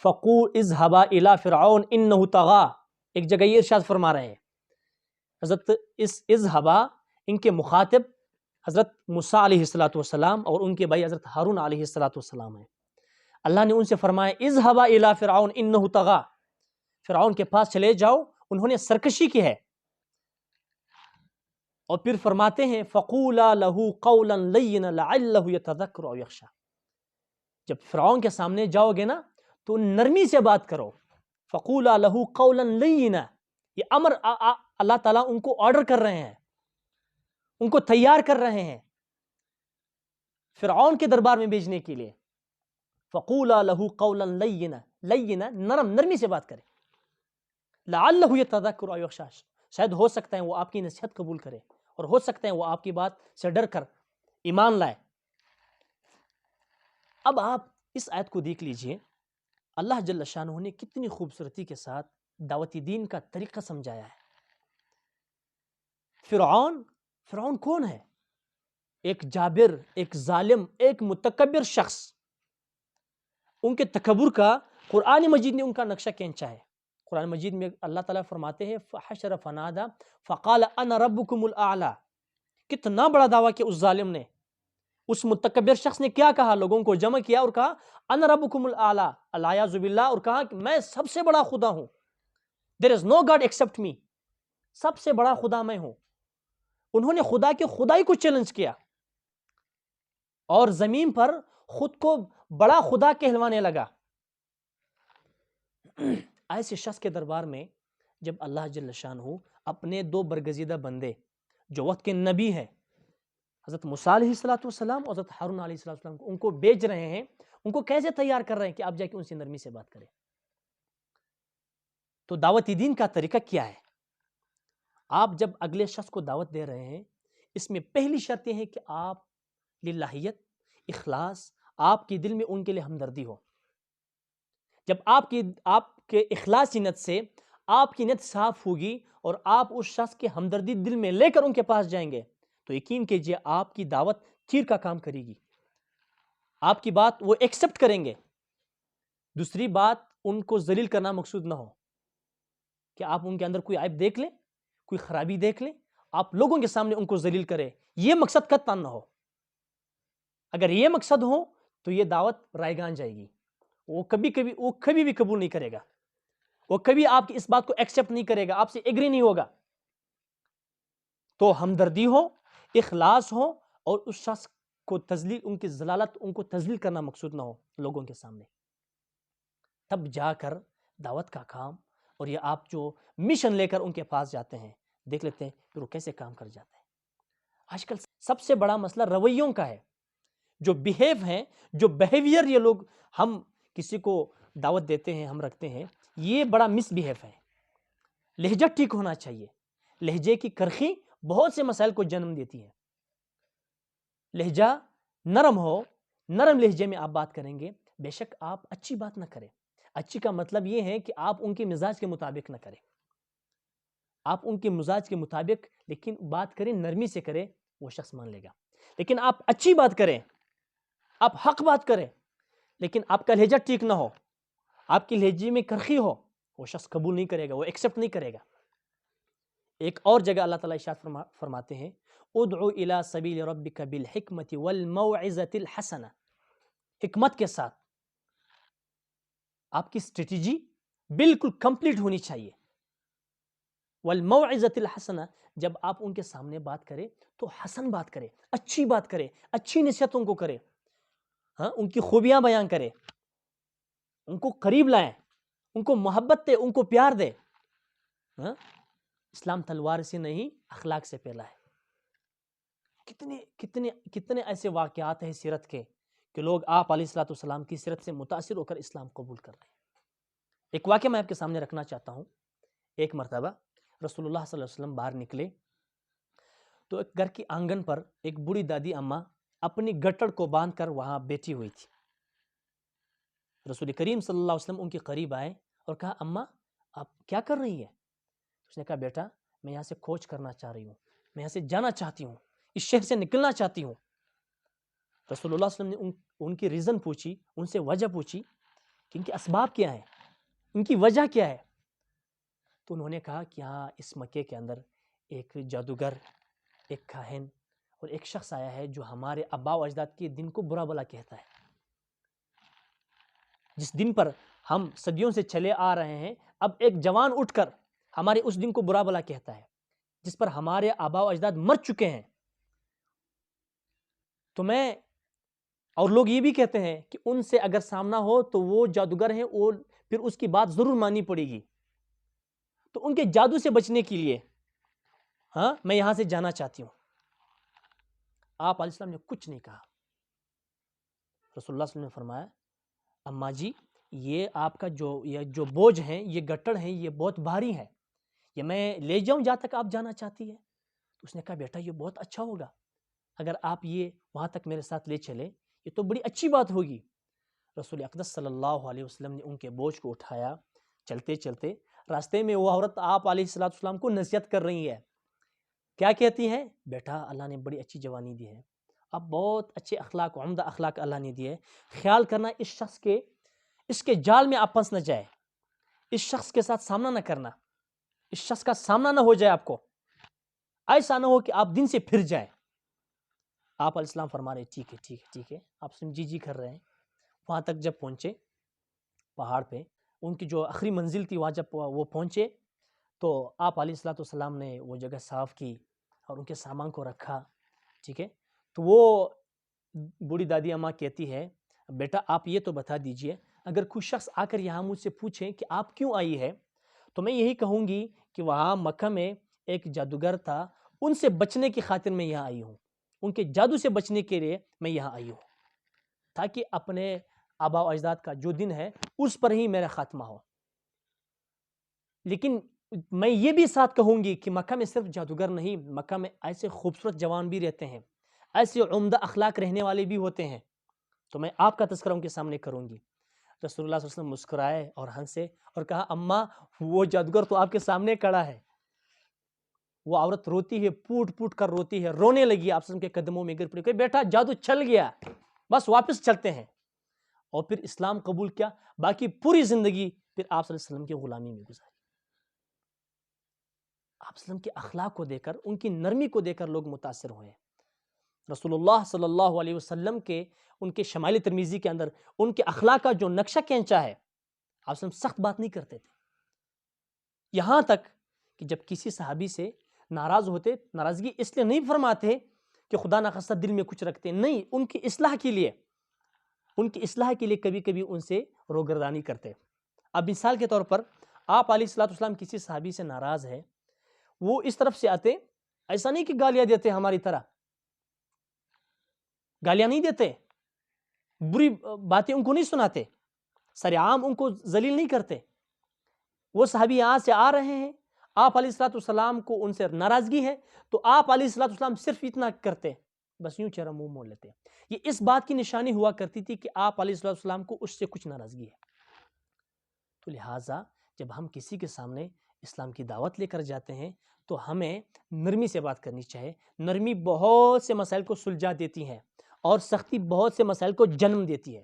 فقول اذهبا الى فرعون انه طغى، ایک جگہ یہ ارشاد فرما رہے ہیں حضرت اذهبا ان کے مخاطب حضرت موسیٰ علیہ السلام اور ان کے بھائی حضرت ہارون علیہ السلام ہیں. اللہ نے ان سے فرمایا اذهبا الى فرعون انه طغى، فرعون کے پاس چلے جاؤ، انہوں نے سرکشی کی ہے. اور پھر فرماتے ہیں فقولا له قولا لینا لعلہ یتذکر او یخشی، جب فرعون کے سامنے جاؤ گے نا تو نرمی سے بات کرو. فقولا له قولا لینا، یہ امر اللہ تعالیٰ ان کو آرڈر کر رہے ہیں، ان کو تیار کر رہے ہیں فرعون کے دربار میں بھیجنے کے لیے. فقولا له قولا لینا، لینا نرمی سے بات کرے. لعلہ یتذکر او یخشی، شاید ہو سکتا ہے وہ آپ کی نصیحت قبول کرے اور ہو سکتا ہے وہ آپ کی بات سے ڈر کر ایمان لائے. اب آپ اس آیت کو دیکھ لیجئے، اللہ جل شانہ نے کتنی خوبصورتی کے ساتھ دعوت دین کا طریقہ سمجھایا ہے. فرعون کون ہے؟ ایک جابر، ایک ظالم، ایک متکبر شخص. ان کے تکبر کا قرآن مجید نے ان کا نقشہ کھینچا ہے. قرآن مجید میں اللہ تعالیٰ فرماتے ہیں فحشر فنادا فقال انا ربکم الاعلی. کتنا بڑا دعویٰ کیا اس ظالم نے، اس متکبر شخص نے کیا کہا؟ لوگوں کو جمع کیا اور کہا انا ربکم الاعلی، الیاذ باللہ، اور کہا کہ میں سب سے بڑا خدا ہوں. there is no God except me، سب سے بڑا خدا میں ہوں. انہوں نے خدا کی خدائی کو چیلنج کیا اور زمین پر خود کو بڑا خدا کہلوانے لگا. ایسے شخص کے دربار میں جب اللہ جل شانہ اپنے دو برگزیدہ بندے جو وقت کے نبی ہیں حضرت موسیٰ علیہ السلام اور حضرت ہارون علیہ السلام کو ان کو بیچ رہے ہیں، ان کو کیسے تیار کر رہے ہیں کہ آپ جا کے ان سے نرمی سے بات کریں. تو دعوت دین کا طریقہ کیا ہے؟ آپ جب اگلے شخص کو دعوت دے رہے ہیں، اس میں پہلی شرط یہ ہے کہ آپ للہیت، اخلاص، آپ کے دل میں ان کے لیے ہمدردی ہو. جب آپ کے اخلاص نیت سے آپ کی نیت صاف ہوگی اور آپ اس شخص کی ہمدردی دل میں لے کر ان کے پاس جائیں گے تو یقین کیجئے آپ کی دعوت تیر کا کام کرے گی، آپ کی بات وہ ایکسپٹ کریں گے. دوسری بات، ان کو ذلیل کرنا مقصود نہ ہو کہ آپ ان کے اندر کوئی عیب دیکھ لیں، کوئی خرابی دیکھ لیں، آپ لوگوں کے سامنے ان کو ذلیل کریں، یہ مقصد قطعاً نہ ہو. اگر یہ مقصد ہو تو یہ دعوت رائیگان جائے گی، وہ کبھی بھی قبول نہیں کرے گا، وہ کبھی آپ کی اس بات کو ایکسپٹ نہیں کرے گا، آپ سے ایگری نہیں ہوگا. تو ہمدردی ہو، اخلاص ہو، اور اس شخص کو تذلیل، ان کی ضلالت، ان کو تذلیل کرنا مقصود نہ ہو لوگوں کے سامنے، تب جا کر دعوت کا کام اور یہ آپ جو مشن لے کر ان کے پاس جاتے ہیں، دیکھ لیتے ہیں پھر وہ کیسے کام کر جاتے ہیں. آج کل سب سے بڑا مسئلہ رویوں کا ہے. جو بیہیو ہیں، جو بیہیویئر یہ لوگ ہم کسی کو دعوت دیتے ہیں، ہم رکھتے ہیں، یہ بڑا مس بیہیو ہے. لہجہ ٹھیک ہونا چاہیے. لہجے کی کرخی بہت سے مسائل کو جنم دیتی ہے. لہجہ نرم ہو، نرم لہجے میں آپ بات کریں گے، بے شک آپ اچھی بات نہ کریں. اچھی کا مطلب یہ ہے کہ آپ ان کے مزاج کے مطابق نہ کریں، آپ ان کے مزاج کے مطابق لیکن بات کریں، نرمی سے کریں، وہ شخص مان لے گا. لیکن آپ اچھی بات کریں، آپ حق بات کریں، لیکن آپ کا لہجہ ٹھیک نہ ہو، آپ کی لہجے میں کرخی ہو، وہ شخص قبول نہیں کرے گا، وہ ایکسپٹ نہیں کرے گا. ایک اور جگہ اللہ تعالیٰ ارشاد فرماتے ہیں ادعو الی سبیل ربک بالحکمت والموعظۃ الحسنہ. حکمت کے ساتھ آپ کی اسٹریٹجی بالکل کمپلیٹ ہونی چاہیے. والموعظۃ الحسنہ، جب آپ ان کے سامنے بات کریں تو حسن بات کرے، اچھی بات کرے، اچھی نصیحت ان کو کرے، ہاں، ان کی خوبیاں بیان کرے، ان کو قریب لائیں، ان کو محبت دے، ان کو پیار دے. ہاں، اسلام تلوار سے نہیں، اخلاق سے پھیلا ہے. کتنے ایسے واقعات ہیں سیرت کے کہ لوگ آپ علیہ السلام کی سیرت سے متاثر ہو کر اسلام قبول کر رہے ہیں. ایک واقعہ میں آپ کے سامنے رکھنا چاہتا ہوں. ایک مرتبہ رسول اللہ صلی اللہ علیہ وسلم باہر نکلے تو ایک گھر کی آنگن پر ایک بوڑھی دادی اماں اپنی گٹڑ کو باندھ کر وہاں بیٹھی ہوئی تھی. رسول کریم صلی اللہ علیہ وسلم ان کے قریب آئے اور کہا اماں آپ کیا کر رہی ہیں؟ اس نے کہا بیٹا میں یہاں سے کوچ کرنا چاہ رہی ہوں، میں یہاں سے جانا چاہتی ہوں، اس شہر سے نکلنا چاہتی ہوں. رسول اللہ صلی اللہ علیہ وسلم نے ان کی ریزن پوچھی، ان سے وجہ پوچھی کہ ان کے اسباب کیا ہیں، ان کی وجہ کیا ہے؟ تو انہوں نے کہا کہ ہاں اس مکے کے اندر ایک جادوگر، ایک کاہن اور ایک شخص آیا ہے جو ہمارے آباء و اجداد کے دن کو برا بلا کہتا ہے، جس دن پر ہم صدیوں سے چلے آ رہے ہیں، اب ایک جوان اٹھ کر ہمارے اس دن کو برا بلا کہتا ہے جس پر ہمارے آباء و اجداد مر چکے ہیں۔ تو میں اور لوگ یہ بھی کہتے ہیں کہ ان سے اگر سامنا ہو تو وہ جادوگر ہیں، وہ پھر اس کی بات ضرور ماننی پڑے گی۔ تو ان کے جادو سے بچنے کے لیے ہاں میں یہاں سے جانا چاہتی ہوں۔ آپ علیہ السلام نے کچھ نہیں کہا۔ رسول اللہ صلی اللہ علیہ وسلم نے فرمایا اماں جی یہ آپ کا جو بوجھ ہیں، یہ گٹڑ ہیں، یہ بہت بھاری ہے، یہ میں لے جاؤں جہاں تک آپ جانا چاہتی ہے؟ تو اس نے کہا بیٹا یہ بہت اچھا ہوگا اگر آپ یہ وہاں تک میرے ساتھ لے چلے، یہ تو بڑی اچھی بات ہوگی۔ رسول اقدس صلی اللہ علیہ وسلم نے ان کے بوجھ کو اٹھایا، چلتے چلتے راستے میں وہ عورت آپ علیہ السلام کو نصیحت کر رہی ہے، کیا کہتی ہیں؟ بیٹا اللہ نے بڑی اچھی جوانی دی ہے، اب بہت اچھے اخلاق، عمدہ اخلاق اللہ نے دیے، خیال کرنا اس کے جال میں آپ پھنس نہ جائے، اس شخص کے ساتھ سامنا نہ کرنا، اس شخص کا سامنا نہ ہو جائے آپ کو، ایسا نہ ہو کہ آپ دن سے پھر جائیں۔ آپ علیہ السلام فرما رہے ٹھیک ہے ٹھیک ہے ٹھیک ہے، آپ جی کر رہے ہیں۔ وہاں تک جب پہنچے پہاڑ پہ، ان کی جو آخری منزل تھی، وہاں جب وہ پہنچے تو آپ علیہ السلام نے وہ جگہ صاف کی اور ان کے سامان کو رکھا، ٹھیک ہے۔ تو وہ بوڑھی دادی اماں کہتی ہے بیٹا آپ یہ تو بتا دیجئے اگر کوئی شخص آ کر یہاں مجھ سے پوچھیں کہ آپ کیوں آئی ہے تو میں یہی کہوں گی کہ وہاں مکہ میں ایک جادوگر تھا، ان سے بچنے کی خاطر میں یہاں آئی ہوں، ان کے جادو سے بچنے کے لیے میں یہاں آئی ہوں، تاکہ اپنے آباء و اجداد کا جو دن ہے اس پر ہی میرا خاتمہ ہو۔ لیکن میں یہ بھی ساتھ کہوں گی کہ مکہ میں صرف جادوگر نہیں، مکہ میں ایسے خوبصورت جوان بھی رہتے ہیں، ایسے عمدہ اخلاق رہنے والے بھی ہوتے ہیں، تو میں آپ کا تذکرہ ان کے سامنے کروں گی۔ رسول اللہ صلی اللہ علیہ وسلم مسکرائے اور ہنسے اور کہا اماں وہ جادوگر تو آپ کے سامنے کھڑا ہے۔ وہ عورت روتی ہے، پوٹ پوٹ کر روتی ہے، رونے لگی، آپ کے قدموں میں گر پڑی کہ بیٹا جادو چل گیا، بس واپس چلتے ہیں۔ اور پھر اسلام قبول کیا، باقی پوری زندگی پھر آپ صلی اللہ علیہ وسلم کی غلامی میں گزاری۔ آپ صلی اللہ علیہ وسلم کے اخلاق کو دیکھ کر، ان کی نرمی کو دیکھ کر لوگ متاثر ہوئے۔ رسول اللہ صلی اللہ علیہ وسلم کے ان کے شمائل ترمذی کے اندر ان کے اخلاق کا جو نقشہ کھینچا ہے، آپ صلی اللہ علیہ وسلم سخت بات نہیں کرتے تھے، یہاں تک کہ جب کسی صحابی سے ناراض ہوتے، ناراضگی اس لیے نہیں فرماتے کہ خدا نخواستہ دل میں کچھ رکھتے، نہیں، ان کی اصلاح کے لیے کبھی کبھی ان سے روگردانی کرتے۔ اب مثال کے طور پر آپ علیہ السلام کسی صحابی سے ناراض ہے، وہ اس طرف سے آتے، ایسا نہیں کہ گالیاں دیتے، ہماری طرح گالیاں نہیں دیتے، بری باتیں ان کو نہیں سناتے، سرعام ان کو ذلیل نہیں کرتے۔ وہ صحابی یہاں سے آ رہے ہیں، آپ علیہ السلام کو ان سے ناراضگی ہے، تو آپ علیہ السلام صرف اتنا کرتے، بس یوں چہرہ منہ موڑ لیتے۔ یہ اس بات کی نشانی ہوا کرتی تھی کہ آپ علیہ السلام کو اس سے کچھ ناراضگی ہے۔ تو لہٰذا جب ہم کسی کے سامنے اسلام کی دعوت لے کر جاتے ہیں تو ہمیں نرمی سے بات کرنی چاہیے۔ نرمی بہت سے مسائل کو سلجھا دیتی ہے اور سختی بہت سے مسائل کو جنم دیتی ہے۔